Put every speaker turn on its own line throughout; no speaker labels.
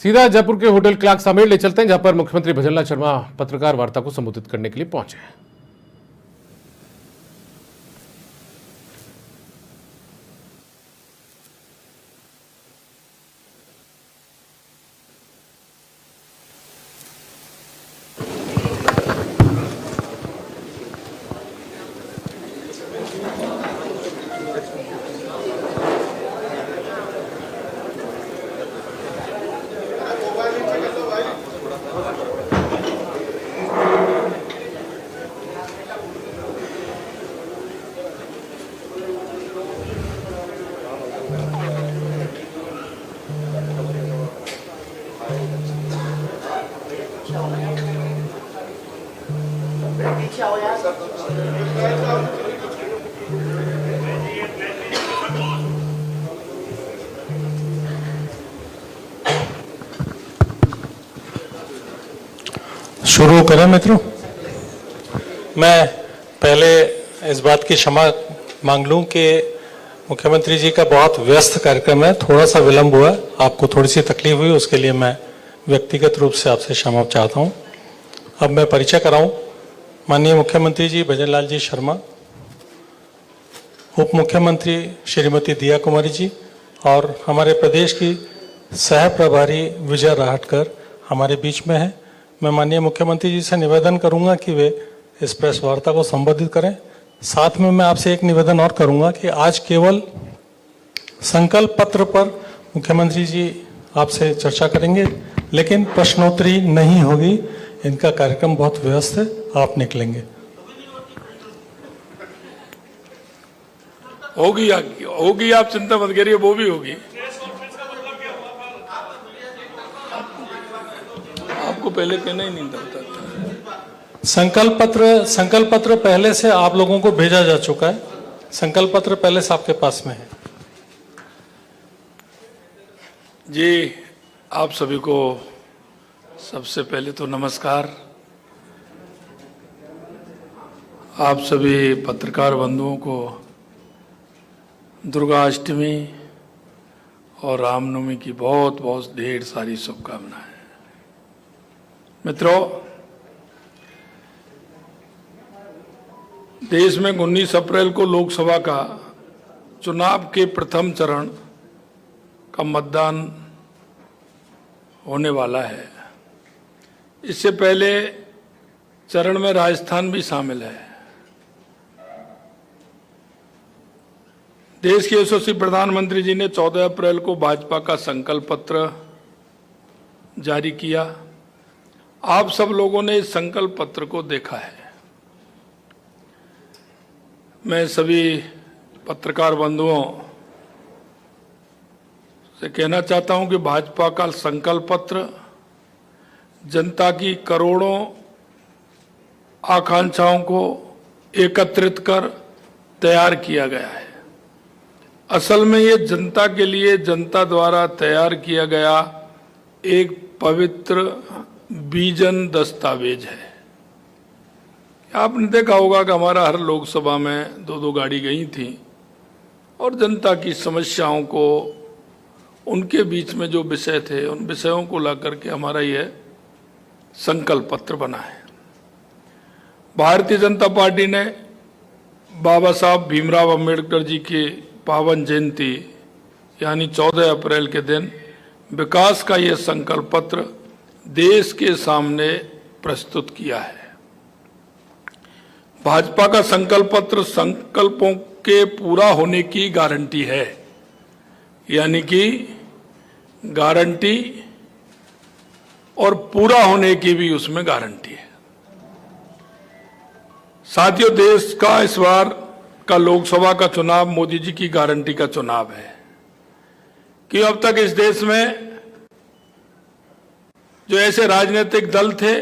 सीधा जयपुर के hotel Clark सामेल ले चलते हैं, जहां पर मुख्यमंत्री भजनलाल शर्मा पत्रकार वार्ता को संबोधित करने के लिए पहुंचे हैं।
शुरू करें मित्रों। मैं पहले इस बात की क्षमा मांग लूं कि मुख्यमंत्री जी का बहुत व्यस्त कार्यक्रम है, थोड़ा सा विलंब हुआ, आपको थोड़ी सी तकलीफ हुई, उसके लिए मैं व्यक्तिगत रूप से आपसे क्षमा चाहता हूं। अब मैं परिचय कराऊं। माननीय मुख्यमंत्री जी भजनलाल जी शर्मा, उप मुख्यमंत्री श्रीमती दिया कुमारी जी और हमारे प्रदेश की सह प्रभारी विजय राहटकर हमारे बीच में है। मैं माननीय मुख्यमंत्री जी से निवेदन करूंगा कि वे इस प्रेस वार्ता को संबोधित करें। साथ में मैं आपसे एक निवेदन और करूंगा कि आज केवल संकल्प पत्र पर मुख्यमंत्री जी आपसे चर्चा करेंगे, लेकिन प्रश्नोत्तरी नहीं होगी। इनका कार्यक्रम बहुत व्यस्त है, आप निकलेंगे।
होगी, आप चिंता मत करिए, वो भी होगी। आपको पहले कहना ही नहीं था।
संकल्प पत्र पहले से आप लोगों को भेजा जा चुका है। संकल्प पत्र पहले से आपके पास में है।
जी, आप सभी को सबसे पहले तो नमस्कार। आप सभी पत्रकार बंधुओं को दुर्गा अष्टमी और रामनवमी की बहुत बहुत ढेर सारी शुभकामनाएं। मित्रों, देश में 19 अप्रैल को लोकसभा का चुनाव के प्रथम चरण का मतदान होने वाला है। इससे पहले चरण में राजस्थान भी शामिल है। देश के यशस्वी प्रधानमंत्री जी ने 14 अप्रैल को भाजपा का संकल्प पत्र जारी किया। आप सब लोगों ने इस संकल्प पत्र को देखा है। मैं सभी पत्रकार बंधुओं से कहना चाहता हूं कि भाजपा का संकल्प पत्र जनता की करोड़ों आकांक्षाओं को एकत्रित कर तैयार किया गया है। असल में ये जनता के लिए, जनता द्वारा तैयार किया गया एक पवित्र विजन दस्तावेज है। आपने देखा होगा कि हमारा हर लोकसभा में दो गाड़ी गई थी और जनता की समस्याओं को, उनके बीच में जो विषय थे, उन विषयों को लाकर के हमारा यह संकल्प पत्र बना है। भारतीय जनता पार्टी ने बाबा साहब भीमराव अंबेडकर जी की पावन जयंती यानी 14 अप्रैल के दिन विकास का यह संकल्प पत्र देश के सामने प्रस्तुत किया है। भाजपा का संकल्प पत्र संकल्पों के पूरा होने की गारंटी है, यानी कि गारंटी और पूरा होने की भी उसमें गारंटी है। साथियों, देश का इस बार का लोकसभा का चुनाव मोदी जी की गारंटी का चुनाव है कि अब तक इस देश में जो ऐसे राजनीतिक दल थे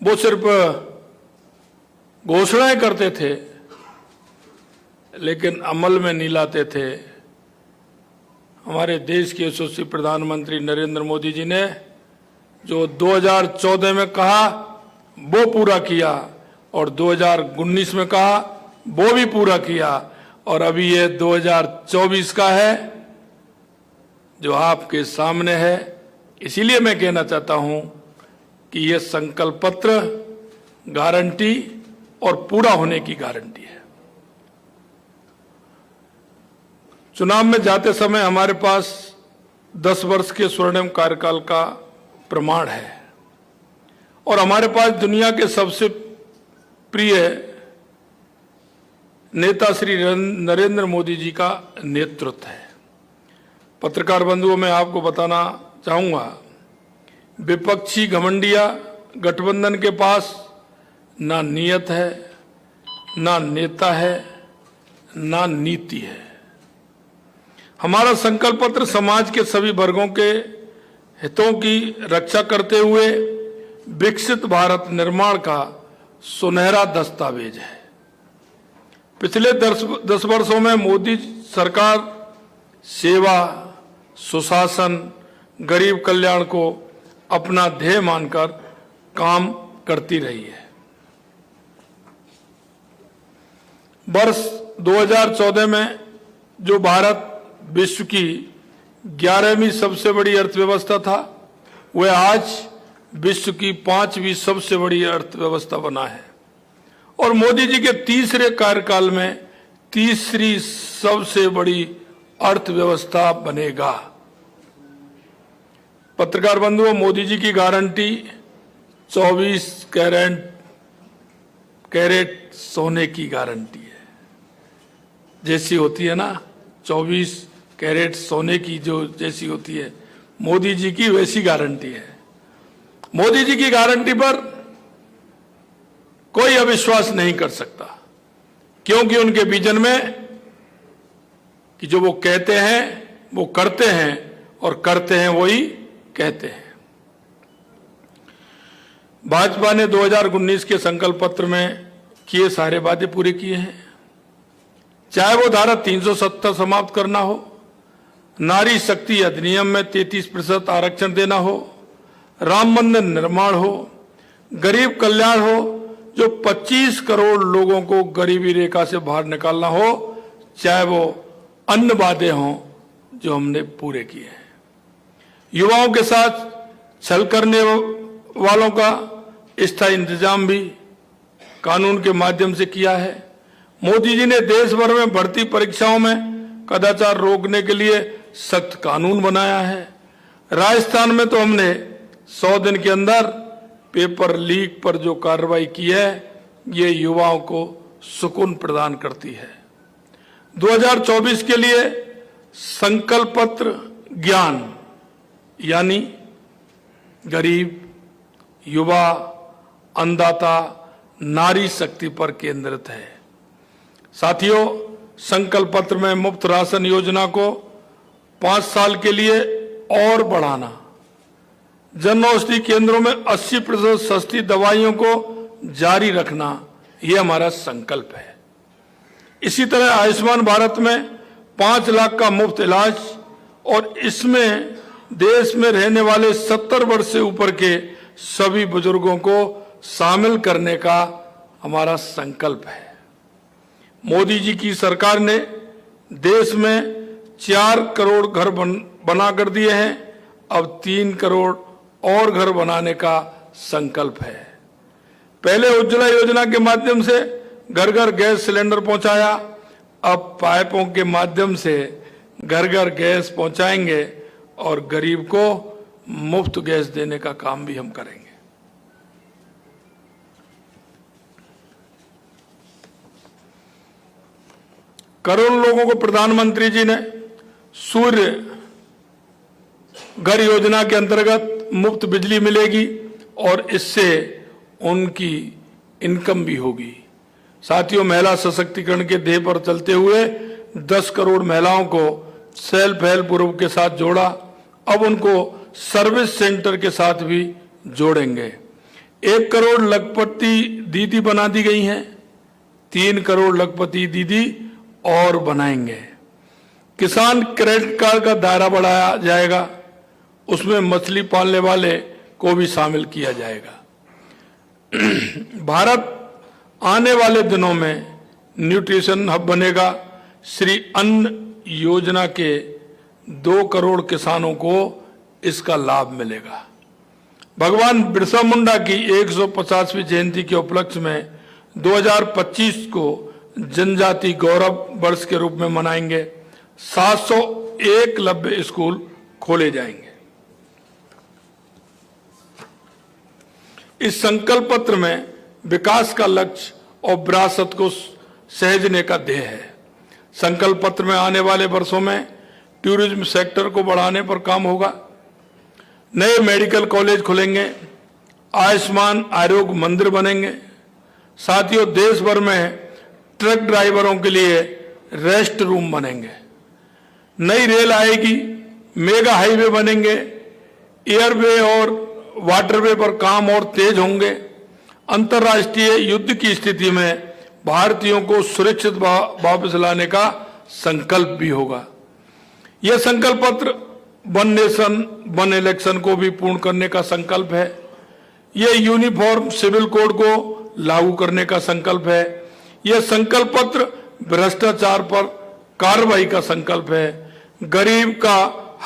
वो सिर्फ घोषणाएं करते थे लेकिन अमल में नहीं लाते थे। हमारे देश के यशस्वी प्रधानमंत्री नरेंद्र मोदी जी ने जो 2014 में कहा वो पूरा किया और 2019 में कहा वो भी पूरा किया और अभी ये 2024 का है जो आपके सामने है। इसीलिए मैं कहना चाहता हूं कि यह संकल्प पत्र गारंटी और पूरा होने की गारंटी है। चुनाव में जाते समय हमारे पास 10 वर्ष के स्वर्णिम कार्यकाल का प्रमाण है और हमारे पास दुनिया के सबसे प्रिय नेता श्री नरेंद्र मोदी जी का नेतृत्व है। पत्रकार बंधुओं, मैं आपको बताना चाहूंगा, विपक्षी घमंडिया गठबंधन के पास ना नियत है, ना नेता है, ना नीति है। हमारा संकल्प पत्र समाज के सभी वर्गों के हितों की रक्षा करते हुए विकसित भारत निर्माण का सुनहरा दस्तावेज है। पिछले 10 वर्षों में मोदी सरकार सेवा, सुशासन, गरीब कल्याण को अपना ध्येय मानकर काम करती रही है। वर्ष 2014 में जो भारत विश्व की 11वीं सबसे बड़ी अर्थव्यवस्था था, वह आज विश्व की 5वीं सबसे बड़ी अर्थव्यवस्था बना है और मोदी जी के तीसरे कार्यकाल में तीसरी सबसे बड़ी अर्थव्यवस्था बनेगा। पत्रकार बंधुओं, मोदी जी की गारंटी 24 कैरेट सोने की गारंटी है। जैसी होती है ना 24 कैरेट सोने की जो जैसी होती है, मोदी जी की वैसी गारंटी है। मोदी जी की गारंटी पर कोई अविश्वास नहीं कर सकता, क्योंकि उनके विजन में कि जो वो कहते हैं वो करते हैं और करते हैं वही कहते हैं। भाजपा ने 2019 के संकल्प पत्र में किए सारे वादे पूरे किए हैं, चाहे वो धारा 370 समाप्त करना हो, नारी शक्ति अधिनियम में 33% आरक्षण देना हो, राम मंदिर निर्माण हो, गरीब कल्याण हो, जो 25 करोड़ लोगों को गरीबी रेखा से बाहर निकालना हो, चाहे वो अन्य वादे हों जो हमने पूरे किए हैं। युवाओं के साथ छल करने वालों का स्थायी इंतजाम भी कानून के माध्यम से किया है। मोदी जी ने देश भर में भर्ती परीक्षाओं में कदाचार रोकने के लिए सख्त कानून बनाया है। राजस्थान में तो हमने 100 दिन के अंदर पेपर लीक पर जो कार्रवाई की है, ये युवाओं को सुकून प्रदान करती है। 2024 के लिए संकल्प पत्र ज्ञान यानी गरीब, युवा, अन्नदाता, नारी शक्ति पर केंद्रित है। साथियों, संकल्प पत्र में मुफ्त राशन योजना को 5 साल के लिए और बढ़ाना, जन औषधि केंद्रों में 80% सस्ती दवाइयों को जारी रखना, यह हमारा संकल्प है। इसी तरह आयुष्मान भारत में 5 लाख का मुफ्त इलाज और इसमें देश में रहने वाले 70 वर्ष से ऊपर के सभी बुजुर्गों को शामिल करने का हमारा संकल्प है। मोदी जी की सरकार ने देश में 4 करोड़ घर बना कर दिए हैं, अब 3 करोड़ और घर बनाने का संकल्प है। पहले उज्ज्वला योजना के माध्यम से घर घर गैस सिलेंडर पहुंचाया, अब पाइपों के माध्यम से घर घर गैस पहुंचाएंगे और गरीब को मुफ्त गैस देने का काम भी हम करेंगे। करोड़ों लोगों को प्रधानमंत्री जी ने सूर्य घर योजना के अंतर्गत मुफ्त बिजली मिलेगी और इससे उनकी इनकम भी होगी। साथियों, महिला सशक्तिकरण के ध्येय पर चलते हुए 10 करोड़ महिलाओं को सेल्फ हेल्प ग्रुप के साथ जोड़ा, अब उनको सर्विस सेंटर के साथ भी जोड़ेंगे। 1 करोड़ लखपति दीदी बना दी गई हैं, 3 करोड़ लखपति दीदी और बनाएंगे। किसान क्रेडिट कार्ड का दायरा बढ़ाया जाएगा, उसमें मछली पालने वाले को भी शामिल किया जाएगा। भारत आने वाले दिनों में न्यूट्रिशन हब बनेगा। श्री अन्न योजना के 2 करोड़ किसानों को इसका लाभ मिलेगा। भगवान बिरसा मुंडा की 150वीं जयंती के उपलक्ष्य में 2025 को जनजाति गौरव वर्ष के रूप में मनाएंगे। 700 एकलव्य स्कूल खोले जाएंगे। इस संकल्प पत्र में विकास का लक्ष्य और विरासत को सहेजने का ध्येय है। संकल्प पत्र में आने वाले वर्षों में टूरिज्म सेक्टर को बढ़ाने पर काम होगा। नए मेडिकल कॉलेज खुलेंगे, आयुष्मान आरोग्य मंदिर बनेंगे। साथियों, देश भर में ट्रक ड्राइवरों के लिए रेस्ट रूम बनेंगे। नई रेल आएगी, मेगा हाईवे बनेंगे, एयरवे और वाटरवे पर काम और तेज होंगे। अंतर्राष्ट्रीय युद्ध की स्थिति में भारतीयों को सुरक्षित वापस लाने का संकल्प भी होगा। यह संकल्प पत्र वन नेशन वन इलेक्शन को भी पूर्ण करने का संकल्प है। यह यूनिफॉर्म सिविल कोड को लागू करने का संकल्प है। यह संकल्प पत्र भ्रष्टाचार पर कार्रवाई का संकल्प है। गरीब का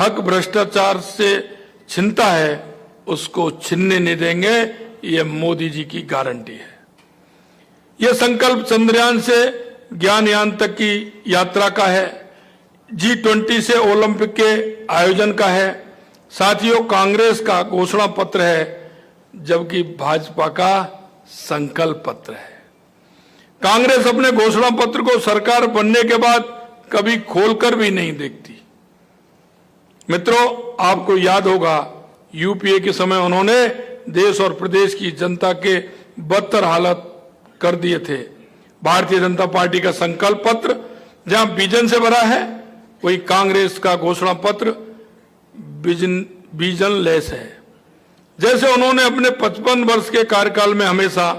हक भ्रष्टाचार से छिनता है, उसको छीनने नहीं देंगे, यह मोदी जी की गारंटी है। यह संकल्प चंद्रयान से ज्ञानयान तक की यात्रा का है। G20 से ओलंपिक के आयोजन का है। साथियों, कांग्रेस का घोषणा पत्र है, जबकि भाजपा का संकल्प पत्र है। कांग्रेस अपने घोषणा पत्र को सरकार बनने के बाद कभी खोलकर भी नहीं देखती। मित्रों, आपको याद होगा, यूपीए के समय उन्होंने देश और प्रदेश की जनता के बदतर हालत कर दिए थे। भारतीय जनता पार्टी का संकल्प पत्र जहां विजन से भरा है, वही कांग्रेस का घोषणा पत्र विजन लेस है। जैसे उन्होंने अपने 55 वर्ष के कार्यकाल में हमेशा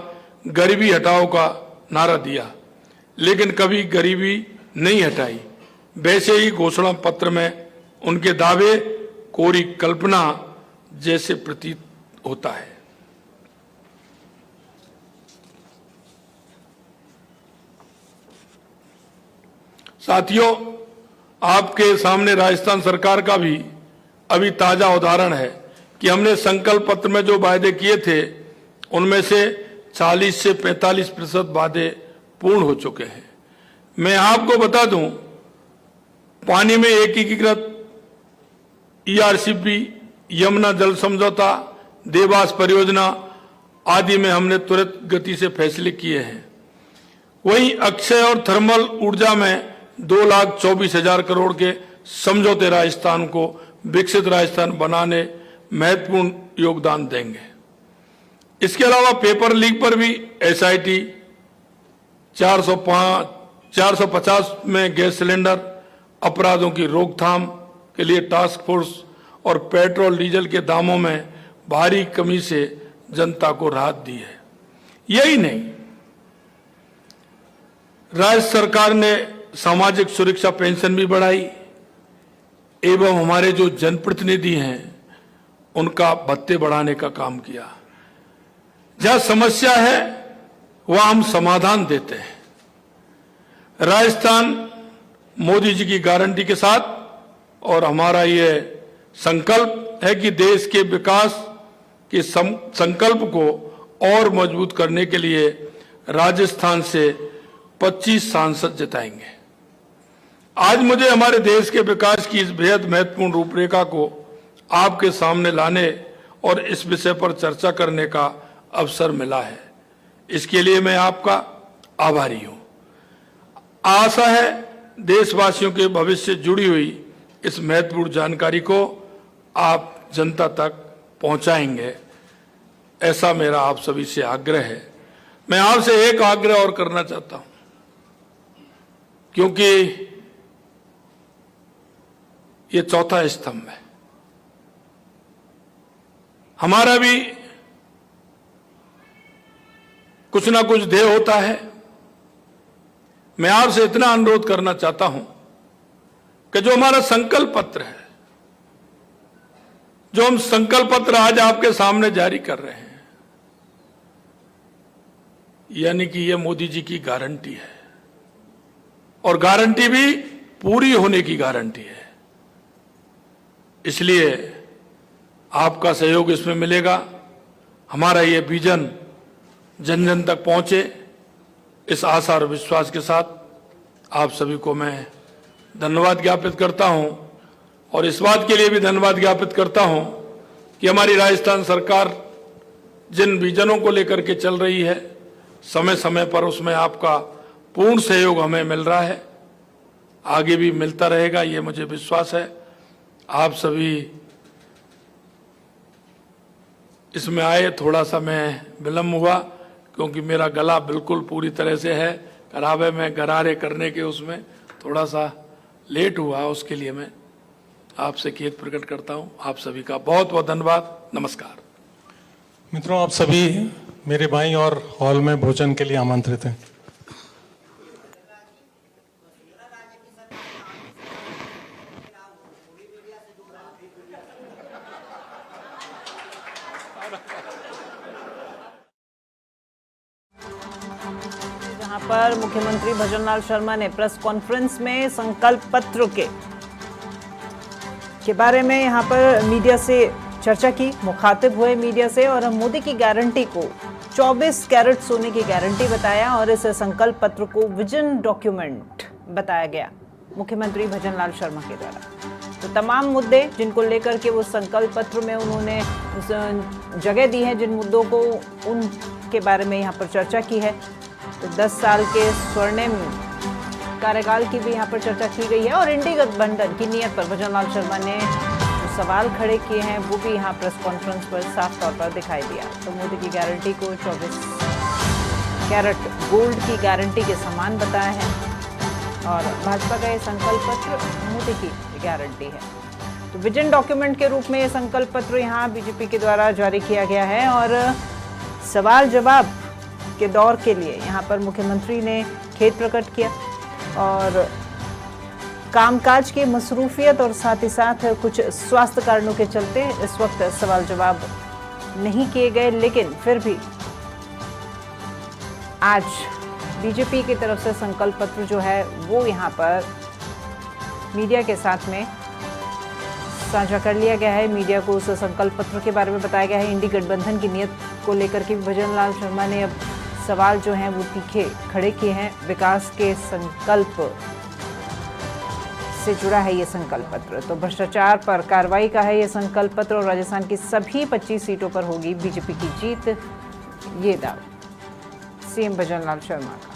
गरीबी हटाओ का नारा दिया, लेकिन कभी गरीबी नहीं हटाई, वैसे ही घोषणा पत्र में उनके दावे कोरी कल्पना जैसे प्रतीत होता है। साथियों, आपके सामने राजस्थान सरकार का भी अभी ताजा उदाहरण है कि हमने संकल्प पत्र में जो वायदे किए थे, उनमें से 40 से 45% वादे पूर्ण हो चुके हैं। मैं आपको बता दूं, पानी में एकीकृत ERCP, यमुना जल समझौता, देवास परियोजना आदि में हमने तुरंत गति से फैसले किए हैं। वहीं अक्षय और थर्मल ऊर्जा में 2,24,000 करोड़ के समझौते राजस्थान को विकसित राजस्थान बनाने महत्वपूर्ण योगदान देंगे। इसके अलावा पेपर लीक पर भी SIT, 450 में गैस सिलेंडर, अपराधों की रोकथाम के लिए टास्क फोर्स और पेट्रोल डीजल के दामों में भारी कमी से जनता को राहत दी है। यही नहीं, राज्य सरकार ने सामाजिक सुरक्षा पेंशन भी बढ़ाई एवं हमारे जो जनप्रतिनिधि हैं उनका भत्ते बढ़ाने का काम किया। जहां समस्या है वहां हम समाधान देते हैं। राजस्थान मोदी जी की गारंटी के साथ और हमारा ये संकल्प है कि देश के विकास के संकल्प को और मजबूत करने के लिए राजस्थान से 25 सांसद जिताएंगे। आज मुझे हमारे देश के विकास की इस बेहद महत्वपूर्ण रूपरेखा को आपके सामने लाने और इस विषय पर चर्चा करने का अवसर मिला है। इसके लिए मैं आपका आभारी हूं। आशा है देशवासियों के भविष्य से जुड़ी हुई इस महत्वपूर्ण जानकारी को आप जनता तक पहुंचाएंगे, ऐसा मेरा आप सभी से आग्रह है। मैं आपसे एक आग्रह और करना चाहता हूं, क्योंकि ये चौथा स्तंभ है। हमारा भी कुछ ना कुछ ध्येय होता है। मैं आपसे इतना अनुरोध करना चाहता हूं कि जो हमारा संकल्प पत्र है, जो हम संकल्प पत्र आज आपके सामने जारी कर रहे हैं, यानी कि यह मोदी जी की गारंटी है और गारंटी भी पूरी होने की गारंटी है। इसलिए आपका सहयोग इसमें मिलेगा। हमारा ये विजन जन जन तक पहुंचे, इस आशा और विश्वास के साथ आप सभी को मैं धन्यवाद ज्ञापित करता हूं और इस बात के लिए भी धन्यवाद ज्ञापित करता हूं कि हमारी राजस्थान सरकार जिन विजनों को लेकर के चल रही है, समय समय पर उसमें आपका पूर्ण सहयोग हमें मिल रहा है, आगे भी मिलता रहेगा, ये मुझे विश्वास है। आप सभी इसमें आए, थोड़ा सा मैं विलम्ब हुआ क्योंकि मेरा गला बिल्कुल पूरी तरह से है खराब है। मैं गरारे करने के उसमें थोड़ा सा लेट हुआ, उसके लिए मैं आपसे खेद प्रकट करता हूं। आप सभी का बहुत बहुत धन्यवाद। नमस्कार।
मित्रों, आप सभी मेरे भाई और हॉल में भोजन के लिए आमंत्रित हैं।
जहां पर मुख्यमंत्री भजनलाल शर्मा ने प्रेस कॉन्फ्रेंस में संकल्प पत्र के बारे में यहां पर मीडिया से चर्चा की, मुखातिब हुए मीडिया से और मोदी की गारंटी को 24 कैरेट सोने की गारंटी बताया और इस संकल्प पत्र को विजन डॉक्यूमेंट बताया गया मुख्यमंत्री भजनलाल शर्मा के द्वारा। तो तमाम मुद्दे जिनको लेकर के वो संकल्प पत्र में उन्होंने जगह दी है, जिन मुद्दों को उनके बारे में यहाँ पर चर्चा की है। तो 10 साल के स्वर्णिम कार्यकाल की भी यहाँ पर चर्चा की गई है और इंडी गठबंधन की नीयत पर भजनलाल शर्मा ने जो सवाल खड़े किए हैं वो भी यहाँ प्रेस कॉन्फ्रेंस पर साफ तौर पर दिखाई दिया। तो मोदी की गारंटी को 24 कैरेट गोल्ड की गारंटी के समान बताया है और भाजपा का ये संकल्प पत्र मोदी की गारंटी है। तो विजन डॉक्यूमेंट के रूप में ये संकल्प पत्र यहाँ बीजेपी के द्वारा जारी किया गया है और सवाल जवाब के दौर के लिए यहाँ पर मुख्यमंत्री ने खेद प्रकट किया और कामकाज की मसरूफियत और साथ ही साथ कुछ स्वास्थ्य कारणों के चलते इस वक्त सवाल जवाब नहीं किए गए, लेकिन फिर भी आज बीजेपी की तरफ से संकल्प पत्र जो है वो यहाँ पर मीडिया के साथ में साझा कर लिया गया है। मीडिया को उस संकल्प पत्र के बारे में बताया गया है। इंडी गठबंधन की नीयत को लेकर के भजनलाल शर्मा ने अब सवाल जो हैं वो तीखे खड़े किए हैं। विकास के संकल्प से जुड़ा है ये संकल्प पत्र। तो भ्रष्टाचार पर कार्रवाई का है ये संकल्प पत्र और राजस्थान की सभी 25 सीटों पर होगी बीजेपी की जीत, ये दावा सीएम भजनलाल शर्मा का।